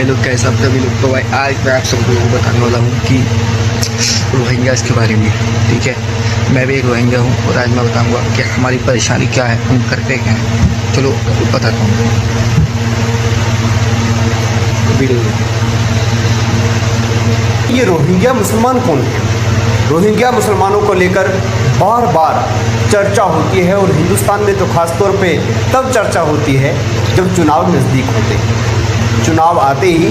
भाई लोग, कैसा आप सभी लोग। तो भाई आज मैं आप सब लोगों को बताने वाला हूँ कि रोहिंग्या के बारे में। ठीक है, मैं भी एक रोहिंग्या हूँ और आज मैं बताऊँगा कि हमारी परेशानी क्या है, हम करते क्या हैं। चलो बताता हूँ वीडियो। ये रोहिंग्या मुसलमान कौन है? रोहिंग्या मुसलमानों को लेकर बार बार चर्चा होती है और हिंदुस्तान में तो ख़ास तौर पे तब चर्चा होती है जब चुनाव नज़दीक होते हैं। चुनाव आते ही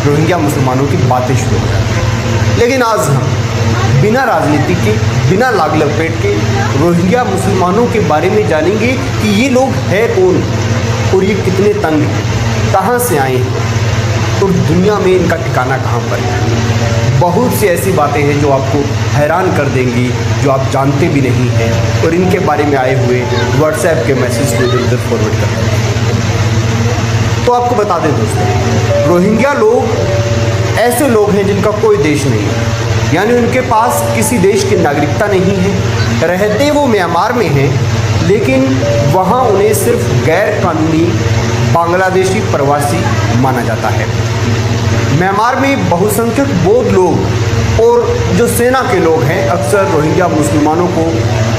रोहिंग्या मुसलमानों की बातें शुरू हो जाती हैं। लेकिन आज हम बिना राजनीति के, बिना लाग लपेट के रोहिंग्या मुसलमानों के बारे में जानेंगे कि ये लोग हैं कौन और ये कितने तंग हैं, कहाँ से आए हैं और दुनिया में इनका ठिकाना कहाँ पर है। बहुत सी ऐसी बातें हैं जो आपको हैरान कर देंगी, जो आप जानते भी नहीं हैं और इनके बारे में आए हुए व्हाट्सएप के मैसेज को इधर उधर फॉरवर्ड कर देते हैं। तो आपको बता दें दोस्तों, रोहिंग्या लोग ऐसे लोग हैं जिनका कोई देश नहीं है, यानी उनके पास किसी देश की नागरिकता नहीं है। रहते वो म्यांमार में हैं, लेकिन वहाँ उन्हें सिर्फ गैर कानूनी बांग्लादेशी प्रवासी माना जाता है। म्यांमार में बहुसंख्यक बौद्ध लोग और जो सेना के लोग हैं अक्सर रोहिंग्या मुसलमानों को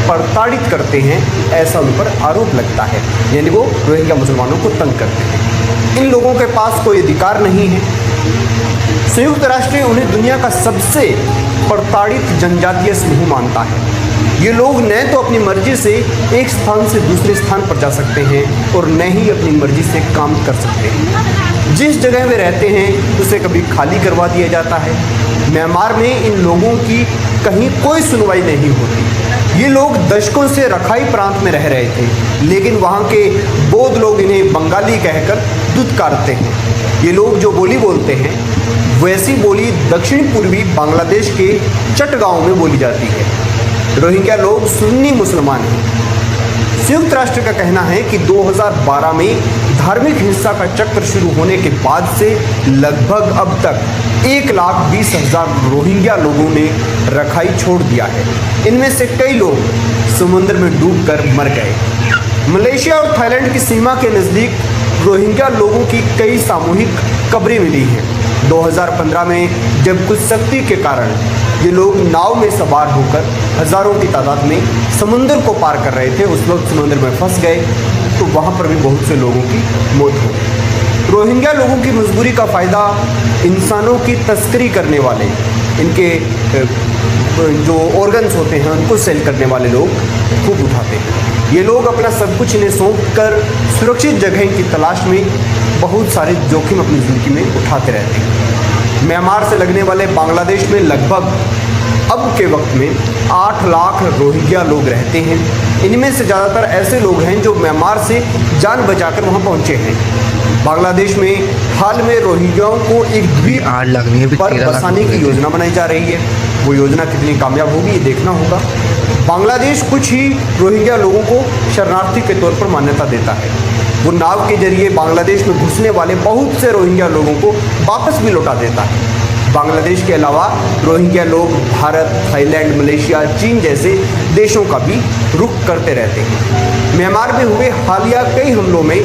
प्रताड़ित करते हैं, ऐसा उन पर आरोप लगता है, यानी वो रोहिंग्या मुसलमानों को तंग करते हैं। इन लोगों के पास कोई अधिकार नहीं है। संयुक्त राष्ट्र उन्हें दुनिया का सबसे प्रताड़ित जनजातीय समूह मानता है। ये लोग न तो अपनी मर्जी से एक स्थान से दूसरे स्थान पर जा सकते हैं और न ही अपनी मर्जी से काम कर सकते हैं। जिस जगह वे रहते हैं उसे कभी खाली करवा दिया जाता है। म्यांमार में इन लोगों की कहीं कोई सुनवाई नहीं होती। ये लोग दशकों से रखाई प्रांत में रह रहे थे, लेकिन वहाँ के बौद्ध लोग इन्हें बंगाली कहकर दुत्कारते हैं। ये लोग जो बोली बोलते हैं वैसी बोली दक्षिण पूर्वी बांग्लादेश के चटगांव में बोली जाती है। रोहिंग्या लोग सुन्नी मुसलमान हैं। संयुक्त राष्ट्र का कहना है कि 2012 में धार्मिक हिंसा का चक्र शुरू होने के बाद से लगभग अब तक 1,20,000 रोहिंग्या लोगों ने रखाई छोड़ दिया है। इनमें से कई लोग समुद्र में डूबकर मर गए। मलेशिया और थाईलैंड की सीमा के नज़दीक रोहिंग्या लोगों की कई सामूहिक कब्रें मिली हैं। 2015 में जब कुछ सख्ती के कारण ये लोग नाव में सवार होकर हज़ारों की तादाद में समुद्र को पार कर रहे थे, उस वक्त समुद्र में फंस गए तो वहाँ पर भी बहुत से लोगों की मौत हो गई। रोहिंग्या लोगों की मजबूरी का फ़ायदा इंसानों की तस्करी करने वाले, इनके जो ऑर्गन्स होते हैं उनको सेल करने वाले लोग खूब उठाते हैं। ये लोग अपना सब कुछ इन्हें सौंप कर सुरक्षित जगह की तलाश में बहुत सारे जोखिम अपनी ज़िंदगी में उठाते रहते हैं। म्यांमार से लगने वाले बांग्लादेश में लगभग अब के वक्त में 8 लाख रोहिंग्या लोग रहते हैं। इनमें से ज़्यादातर ऐसे लोग हैं जो म्यांमार से जान बचाकर वहां पहुंचे हैं। बांग्लादेश में हाल में रोहिंग्याओं को एक द्वीप पर बसाने की योजना बनाई जा रही है। वो योजना कितनी कामयाब होगी ये देखना होगा। बांग्लादेश कुछ ही रोहिंग्या लोगों को शरणार्थी के तौर पर मान्यता देता है। वो नाव के जरिए बांग्लादेश में घुसने वाले बहुत से रोहिंग्या लोगों को वापस भी लौटा देता है। बांग्लादेश के अलावा रोहिंग्या लोग भारत, थाईलैंड, मलेशिया, चीन जैसे देशों का भी रुख करते रहते हैं। म्यांमार में हुए हालिया कई हमलों में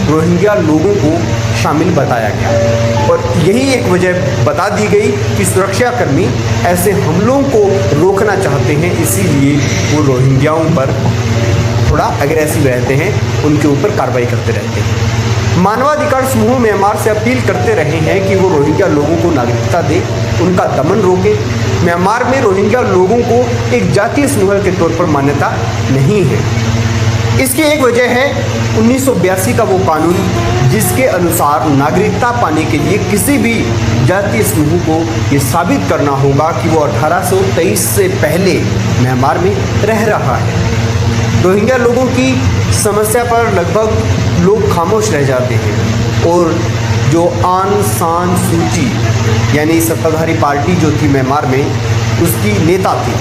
रोहिंग्या लोगों को शामिल बताया गया और यही एक वजह बता दी गई कि सुरक्षाकर्मी ऐसे हमलों को रोकना चाहते हैं, इसीलिए वो रोहिंग्याओं पर थोड़ा अग्रेसिव रहते हैं, उनके ऊपर कार्रवाई करते रहते हैं। मानवाधिकार समूह म्यांमार से अपील करते रहे हैं कि वो रोहिंग्या लोगों को नागरिकता दे, उनका दमन रोके। म्यांमार में रोहिंग्या लोगों को एक जातीय समूह के तौर पर मान्यता नहीं है। इसकी एक वजह है 1982 का वो कानून जिसके अनुसार नागरिकता पाने के लिए किसी भी जातीय समूह को ये साबित करना होगा कि वो 1823 से पहले म्यांमार में रह रहा है। रोहिंग्या लोगों की समस्या पर लगभग लोग खामोश रह जाते हैं और जो आन सान सूची यानी सत्ताधारी पार्टी जो थी म्यांमार में, उसकी नेता थी,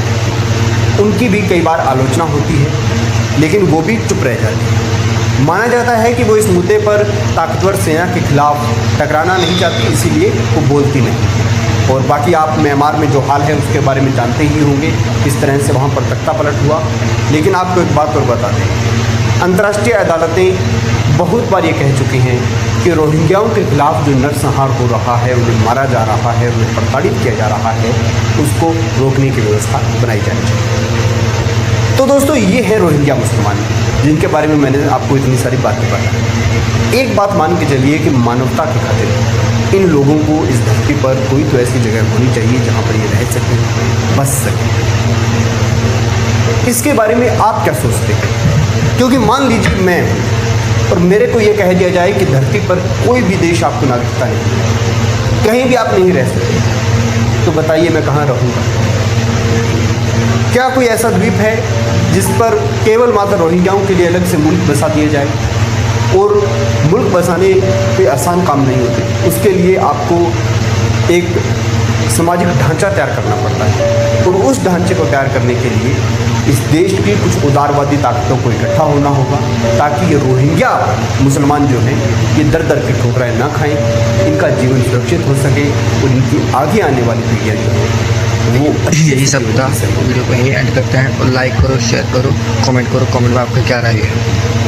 उनकी भी कई बार आलोचना होती है, लेकिन वो भी चुप रह जाती है। माना जाता है कि वो इस मुद्दे पर ताकतवर सेना के खिलाफ टकराना नहीं चाहती, इसीलिए वो बोलती नहीं। और बाकी आप म्यांमार में जो हाल है उसके बारे में जानते ही होंगे, किस तरह से वहाँ पर तख्ता पलट हुआ। लेकिन आपको एक बात और बता दें, अंतर्राष्ट्रीय अदालतें बहुत बार ये कह चुकी हैं कि रोहिंग्याओं के खिलाफ जो नरसंहार हो रहा है, उन्हें मारा जा रहा है, उन्हें प्रताड़ित किया जा रहा है, उसको रोकने की व्यवस्था बनाई जानी चाहिए। तो दोस्तों, ये है रोहिंग्या मुसलमान, जिनके बारे में मैंने आपको इतनी सारी बातें बताई। एक बात मान के चलिए कि मानवता की खातिर इन लोगों को इस धरती पर कोई तो ऐसी जगह होनी चाहिए जहाँ पर ये रह सकें, बस सकें। इसके बारे में आप क्या सोचते हैं? क्योंकि मान लीजिए मैं हूँ और मेरे को ये कह दिया जाए कि धरती पर कोई भी देश आपको नागरिकता नहीं, कहीं भी आप नहीं रह सकते, तो बताइए मैं कहाँ रहूँगा? क्या कोई ऐसा द्वीप है जिस पर केवल मात्र रोहिंग्याओं के लिए अलग से मुल्क बसा दिया जाए? और मुल्क बसाने कोई आसान काम नहीं होते, उसके लिए आपको एक सामाजिक ढांचा तैयार करना पड़ता है, और उस ढांचे को तैयार करने के लिए इस देश की कुछ उदारवादी ताकतों को इकट्ठा होना होगा, ताकि ये रोहिंग्या मुसलमान जो हैं ये दर दर की ठोकरें ना खाएं, इनका जीवन सुरक्षित हो सके और इनकी आगे आने वाली पीढ़ियाँ जो है वो यही सब था। वीडियो को यही एंड करते हैं, और लाइक करो, शेयर करो, कमेंट करो, कमेंट में आपका क्या राय है।